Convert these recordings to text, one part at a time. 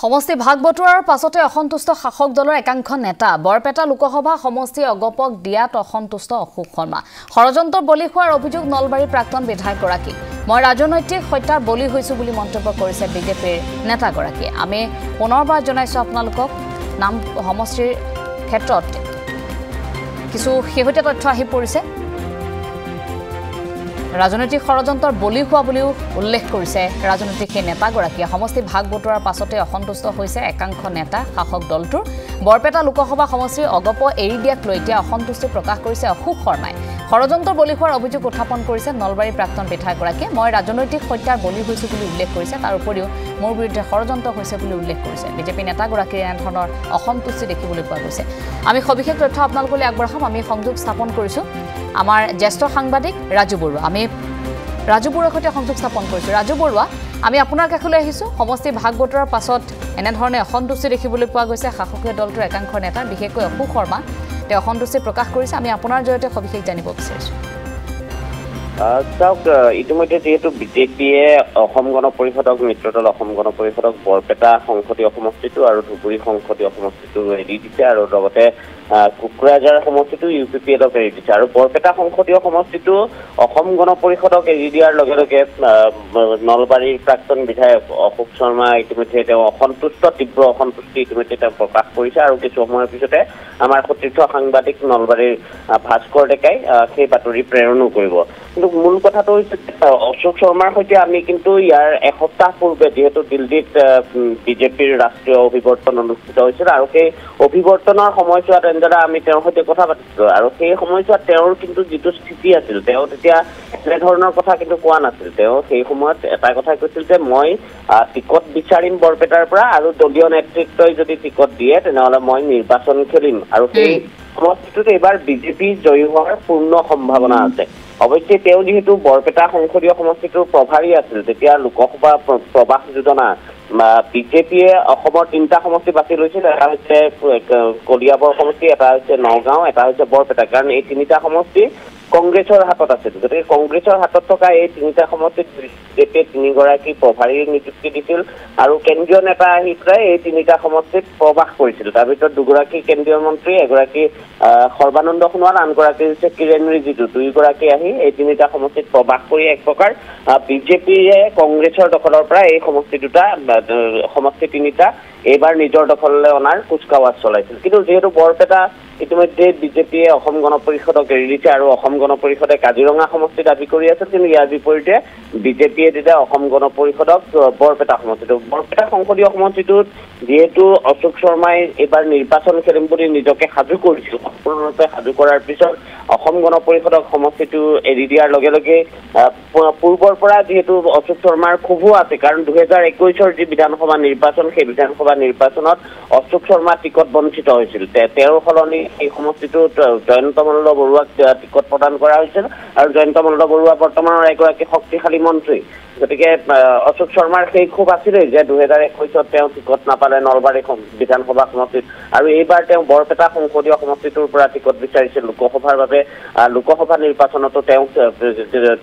সমষ্টি ভাগ বটোৱাৰ পাছতে অসন্তুষ্ট শাসক দলৰ একাংশ নেতা বৰপেটা লোকসভা সমষ্টি অগপক দিয়াত অসন্তুষ্ট অশোক শৰ্মা ষড়যন্ত্ৰৰ বলি হোৱাৰ অভিযোগ নলবাৰী প্ৰাক্তন বিধায়কগৰাকী মই ৰাজনৈতিক হত্যাৰ বলি হৈছো বুলি মন্তব্য কৰিছে বিজেপিৰ নেতাগৰাকী আমি পুনৰবাৰ জনাইছো আপোনালোকক নাম সমষ্টিৰ ক্ষেত্ৰত কিছু শেহতীয়া তথ্য আহি পৰিছে ৰাজনৈতিক ষড়যন্ত্ৰৰ বলি হোৱা বুলিও উল্লেখ কৰিছে ৰাজনৈতিক সেই নেতাগৰাকীয়ে সমষ্টি ভাগ বটোৱাৰ পাছতে অসন্তুষ্ট হৈছে একাংশ নেতা শাসক দলটোৰ বৰপেটা লোকসভা সমষ্টিৰ অগপ এৰি দিয়াক লৈ এতিয়া অসন্তুষ্টি প্ৰকাশ কৰিছে অশোক শৰ্মাই ষড়যন্ত্ৰৰ বলি হোৱাৰ অভিযোগ উত্থাপন কৰিছে নলবাৰী প্ৰাক্তন বিধায়কগৰাকীয়ে মই ৰাজনৈতিক হত্যাৰ বলি হৈছো বুলি উল্লেখ কৰিছে তাৰ উপৰিও মোৰ বিৰুদ্ধে ষড়যন্ত্ৰ হৈছে বুলি উল্লেখ কৰিছে বিজেপি নেতাগৰাকীৰ এনে ধৰণৰ অসন্তুষ্টি দেখিবলৈ পোৱা গৈছে আমি সবিশেষ তথ্য আপোনালোকলৈ আগবঢ়াম আমি সংযোগ স্থাপন কৰিছো আমাৰ জ্যেষ্ঠ সাংবাদিক ৰাজু বৰুৱা আমি ৰাজু বৰুৱাৰ সৈতে সংযোগ স্থাপন কৰিছো ৰাজু বৰুৱা আমি আপোনাৰ কাষলৈ আহিছো সমষ্টি ভাগ বটোৱাৰ পাছত এনে ধৰণে অসন্তুষ্টি দেখিবলৈ পোৱা গৈছে শাসকীয় দলটোৰ একাংশ নেতা বিশেষকৈ অশোক শৰ্মা তেওঁ অসন্তুষ্টি প্ৰকাশ কৰিছে আমি আপোনাৰ জৰিয়তে সবিশেষ জানিব বিচাৰিছো চাওক ইতিমধ্যে যেহেতু বিজেপিয়ে অসম গণ পৰিষদক মিত্ৰদল অসম গণ পৰিষদক বৰপেটা সংসদীয় সমষ্টিটো আৰু ধুবুৰী সংসদীয় সমষ্টিটো এৰি দিছে আৰু লগতে কুকুৰাঝাৰ সমষ্টিটো UPPLক এৰি দিছে আৰু বৰপেটা সংসদীয় সমষ্টিটো অসম গণ পৰিষদক এৰি দিয়াৰ লগে লগে নলবাৰীৰ প্ৰাক্তন বিধায়ক অশোক শৰ্মা ইতিমধ্যে তেওঁ অসন্তুষ্ট তীব্ৰ অসন্তুষ্টি ইতিমধ্যে তেওঁ প্ৰকাশ কৰিছে আৰু কিছু সময়ৰ পিছতে আমাৰ সতীৰ্থ সাংবাদিক নলবাৰীৰ ভাস্কৰ ডেকাই সেই বাতৰি প্ৰেৰণো কৰিব কিন্তু মূল কথাটো হৈছে অশোক শৰ্মাৰ সৈতে আমি কিন্তু ইয়াৰ এসপ্তাহ পূৰ্বে যেহেতু দিল্লীত বিজেপিৰ ৰাষ্ট্ৰীয় অভিৱৰ্তন অনুষ্ঠিত হৈছিল আৰু সেই অভিৱৰ্তনৰ সময়ছোৱাত এনেদৰে আমি তেওঁৰ সৈতে কথা পাতিছিলো আৰু সেই সময়ছোৱাত তেওঁৰ কিন্তু যিটো স্থিতি আছিল তেওঁ তেতিয়া এনেধৰণৰ কথা কিন্তু কোৱা নাছিল তেওঁ সেই সময়ত এটা কথা কৈছিল যে মই টিকট বিচাৰিম বৰপেটাৰ পৰা আৰু দলীয় নেতৃত্বই যদি টিকট দিয়ে তেনেহ'লে মই নিৰ্বাচন খেলিম আৰু সেই সমষ্টিটোত এইবাৰ বিজেপি জয়ী হোৱাৰ পূৰ্ণ সম্ভাৱনা আছে অৱশ্যে তেওঁ যেহেতু বৰপেটা সংসদীয় সমষ্টিটোৰ প্ৰভাৰী আছিল তেতিয়া লোকসভা প্ৰবাস যোজনা বিজেপিয়ে অসমৰ 3টা সমষ্টি বাছি লৈছিল এটা হৈছে কলিয়াবৰ সমষ্টি এটা হৈছে নগাঁও এটা হৈছে বৰপেটা কাৰণ এই 3টা সমষ্টি কংগ্ৰেছৰ হাতত আছিল গতিকে কংগ্ৰেছৰ হাতত থকা এই 3টা সমষ্টিত বিজেপিয়ে 3গৰাকী প্ৰভাৰীৰ নিযুক্তি দিছিল আৰু কেন্দ্ৰীয় নেতা আহি প্ৰায় এই 3টা সমষ্টিত প্ৰবাস কৰিছিল তাৰ ভিতৰত 2গৰাকী কেন্দ্ৰীয় মন্ত্ৰী এগৰাকী সৰ্বানন্দ সোণোৱাল আনগৰাকী হৈছে কিৰেণ ৰিজিজু 2গৰাকী আহি এই 3টা সমষ্টিত প্ৰবাস কৰি এক প্ৰকাৰ বিজেপিয়ে কংগ্ৰেছৰ দখলৰ পৰা এই সমষ্টি 3টা এইবাৰ নিজৰ দখললৈ অনাৰ কুচকাৱাজ চলাইছিল কিন্তু যেহেতু বৰপেটা ইতিমধ্যে বিজেপিয়ে অসম গণ পৰিষদক এৰি দিছে আৰু অসম গণ পৰিষদে কাজিৰঙা সমষ্টি দাবী কৰি আছে কিন্তু ইয়াৰ বিপৰীতে বিজেপিয়ে দিলে অসম গণ পৰিষদক বৰপেটা সংসদীয় সমষ্টিটোত যেহেতু অশোক শৰ্মাই এইবাৰ নিৰ্বাচন খেলিম বুলি নিজকে সাজু কৰিছিল সম্পূৰ্ণৰূপে সাজু কৰাৰ পিছত অসম গণ পৰিষদক সমষ্টিটো এৰি দিয়াৰ লগে লগে পূৰ্বৰ পৰা যেহেতু অশোক শৰ্মাৰ ক্ষোভো আছে কাৰণ 2021ৰ যি বিধানসভা নিৰ্বাচন সেই বিধানসভা নিৰ্বাচনত অশোক শৰ্মা টিকট বঞ্চিত হৈছিল তেওঁৰ সলনি এই সমষ্টিটোত জয়ন্ত মল্ল বৰুৱাক টিকট প্ৰদান কৰা হৈছিল আৰু জয়ন্ত মল্ল বৰুৱা বৰ্তমানৰ এগৰাকী শক্তিশালী মন্ত্ৰী গতিকে অশোক শৰ্মাৰ সেই ক্ষোভ আছিলে যে 2021ত তেওঁ টিকট নাপালে নলবাৰী বিধানসভা সমষ্টিত আৰু এইবাৰ তেওঁ বৰপেটা সংসদীয় সমষ্টিটোৰ পৰা টিকট বিচাৰিছিল লোকসভাৰ বাবে লোকসভা নিৰ্বাচনতো তেওঁ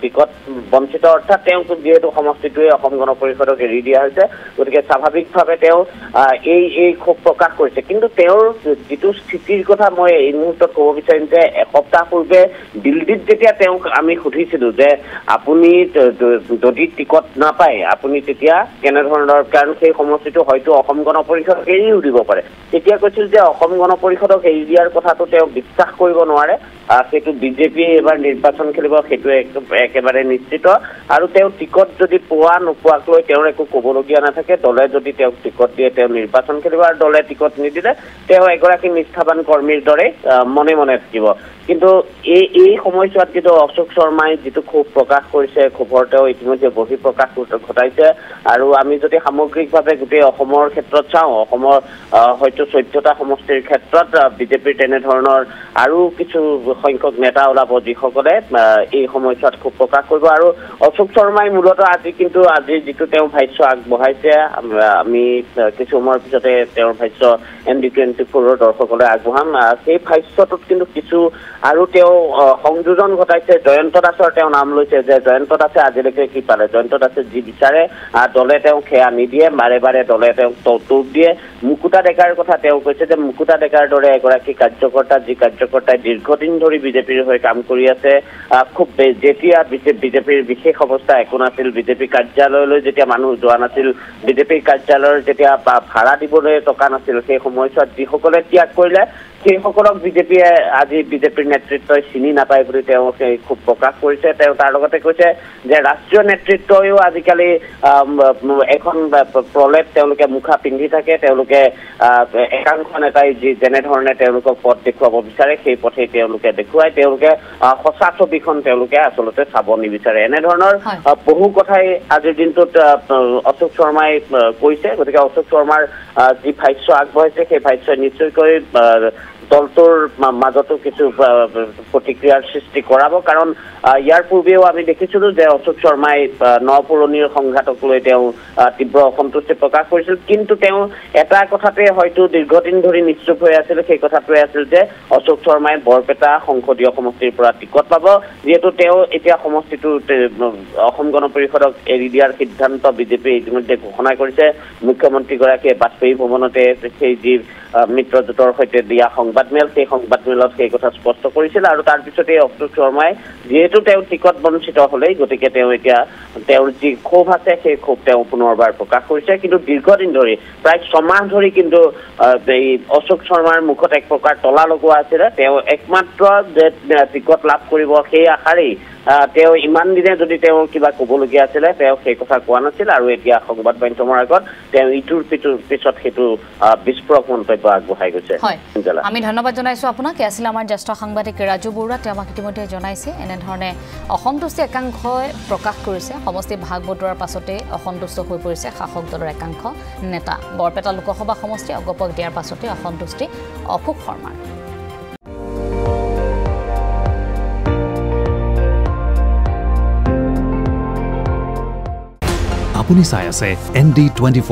টিকট বঞ্চিত অৰ্থাৎ তেওঁ যেহেতু সমষ্টিটোৱে অসম গণ পৰিষদক এৰি দিয়া হৈছে গতিকে স্বাভাৱিকভাৱে তেওঁ এই ক্ষোভ প্ৰকাশ কৰিছে কিন্তু তেওঁৰ যিটো স্থিতিৰ কথা মই এই মুহূৰ্তত ক'ব বিচাৰিম যে এসপ্তাহ পূৰ্বে দিল্লীত যেতিয়া তেওঁক আমি সুধিছিলো যে আপুনি যদি টিকট নাপায় আপুনি তেতিয়া কেনেধৰণৰ কাৰণ সেই সমষ্টিটো হয়তো অসম গণ পৰিষদক এৰিও দিব পাৰে তেতিয়া কৈছিল যে অসম গণ পৰিষদক এৰি দিয়াৰ কথাটো তেওঁ বিশ্বাস কৰিব নোৱাৰে সেইটো বিজেপিয়ে এবাৰ নিৰ্বাচন খেলিব সেইটো একেবাৰে নিশ্চিত আৰু তেওঁ টিকট যদি পোৱা নোপোৱাক লৈ তেওঁৰ একো ক'বলগীয়া নাথাকে দলে যদি তেওঁক টিকট দিয়ে তেওঁ নিৰ্বাচন খেলিব আৰু দলে টিকট নিদিলে তেওঁ এগৰাকী নিষ্ঠাবান কৰ্মীৰ দৰে মনে মনে থাকিব কিন্তু এই সময়ছোৱাত কিন্তু অশোক শৰ্মাই যিটো ক্ষোভ প্ৰকাশ কৰিছে ক্ষোভৰ তেওঁ ইতিমধ্যে বহিঃপ্ৰকাশ ঘটাইছে আৰু আমি যদি সামগ্ৰিকভাৱে গোটেই অসমৰ ক্ষেত্ৰত চাওঁ অসমৰ হয়তো 14টা সমষ্টিৰ ক্ষেত্ৰত বিজেপিৰ তেনেধৰণৰ আৰু কিছু সংখ্যক নেতা ওলাব যিসকলে এই সময়ছোৱাত ক্ষোভ প্ৰকাশ কৰিব আৰু অশোক শৰ্মাই মূলতঃ আজি যিটো তেওঁ ভাষ্য আগবঢ়াইছে আমি কিছু সময়ৰ পিছতে তেওঁৰ ভাষ্য ND24 দৰ্শকলৈ আগবঢ়াম সেই ভাষ্যটোত কিন্তু কিছু আৰু তেওঁ সংযোজন ঘটাইছে জয়ন্ত দাসৰ তেওঁ নাম লৈছে যে জয়ন্ত দাসে আজিলৈকে কি পালে জয়ন্ত দাসে যি বিচাৰে দলে তেওঁ সেয়া নিদিয়ে বাৰে বাৰে দলে তেওঁ তোপ দিয়ে মুকুতা ডেকাৰ কথা তেওঁ কৈছে যে মুকুতা ডেকাৰ দৰে এগৰাকী কাৰ্যকৰ্তা যি কাৰ্যকৰ্তাই দীৰ্ঘদিন ধৰি বিজেপিৰ হৈ কাম কৰি আছে খুব যেতিয়া বিজেপিৰ বিশেষ অৱস্থা একো নাছিল বিজেপি কাৰ্যালয়লৈ যেতিয়া মানুহ যোৱা নাছিল বিজেপিৰ কাৰ্যালয়ৰ যেতিয়া ভাড়া দিবলৈ টকা নাছিল সেই সময়ছোৱাত যিসকলে ত্যাগ কৰিলে সেইসকলক বিজেপিয়ে আজি বিজেপিৰ নেতৃত্বই চিনি নাপায় বুলি তেওঁ খুব প্ৰকাশ কৰিছে তেওঁ তাৰ লগতে কৈছে যে ৰাষ্ট্ৰীয় নেতৃত্বইও আজিকালি এখন প্ৰলেপ তেওঁলোকে মুখা পিন্ধি থাকে তেওঁলোকে একাংশ নেতাই যেনেধৰণে তেওঁলোকক পথ দেখুৱাব বিচাৰে সেই পথেই তেওঁলোকে দেখুৱাই তেওঁলোকে সঁচা ছবিখন তেওঁলোকে আচলতে চাব নিবিচাৰে এনেধৰণৰ বহু কথাই আজিৰ দিনটোত অশোক শৰ্মাই কৈছে গতিকে অশোক শৰ্মাৰ যি ভাষ্য আগবঢ়াইছে সেই ভাষ্যই নিশ্চয়কৈ দলটোৰ মাজতো কিছু প্ৰতিক্ৰিয়াৰ সৃষ্টি কৰাব কাৰণ ইয়াৰ পূৰ্বেও আমি দেখিছিলোঁ যে অশোক শৰ্মাই নপুৰণিৰ সংঘাতক লৈ তেওঁ তীব্ৰ অসন্তুষ্টি প্ৰকাশ কৰিছিল কিন্তু তেওঁ এটা কথাতে হয়তো দীৰ্ঘদিন ধৰি নিশ্চুপ হৈ আছিল সেই কথাটোৱে আছিল যে অশোক শৰ্মাই বৰপেটা সংসদীয় সমষ্টিৰ পৰা টিকট পাব যিহেতু তেওঁ এতিয়া সমষ্টিটো অসম গণ পৰিষদক এৰি দিয়াৰ সিদ্ধান্ত বিজেপিয়ে ইতিমধ্যে ঘোষণা কৰিছে মুখ্যমন্ত্ৰীগৰাকীয়ে বাজপেয়ী ভৱনতে সেই যি মিত্ৰজোঁটৰ সৈতে দিয়া সংবাদমেল সেই সংবাদমেলত সেই কথা স্পষ্ট কৰিছিল আৰু তাৰ পিছতে অশোক শৰ্মাই যিহেতু তেওঁ টিকট বঞ্চিত হলেই গতিকে তেওঁ এতিয়া তেওঁৰ যি ক্ষোভ আছে সেই ক্ষোভ তেওঁ পুনৰবাৰ প্ৰকাশ কৰিছে কিন্তু দীৰ্ঘদিন ধৰি প্ৰায় 6 মাহ ধৰি কিন্তু এই অশোক শৰ্মাৰ মুখত এক প্ৰকাৰ তলা লগোৱা আছিলে তেওঁ একমাত্ৰ যে টিকট লাভ কৰিব সেই আশাৰেই তেওঁ ইমান দিনে যদি তেওঁ কিবা ক'বলগীয়া আছিলে তেওঁ সেই কথা কোৱা নাছিল আৰু এতিয়া সংবাদ মাধ্যমৰ আগত তেওঁ ইটোৰ পিছত সেইটো বিস্ফোৰক মন্তব্য আগবঢ়াই গৈছে আমি ধন্যবাদ জনাইছো আপোনাক আছিল আমাৰ জ্যেষ্ঠ সাংবাদিক ৰাজু বৰুৱা তেওঁ আমাক ইতিমধ্যে জনাইছে এনেধৰণে অসন্তুষ্টি একাংশই প্ৰকাশ কৰিছে সমষ্টি ভাগ বটোৱাৰ পাছতে অসন্তুষ্ট হৈ পৰিছে শাসক দলৰ একাংশ নেতা বৰপেটা লোকসভা সমষ্টি অগপক দিয়াৰ পাছতে অসন্তুষ্টি অশোক শৰ্মাৰ আপুনি চাই আছে ND24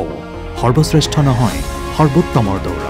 সৰ্বশ্ৰেষ্ঠ নহয় সৰ্বোত্তমৰ দৌৰ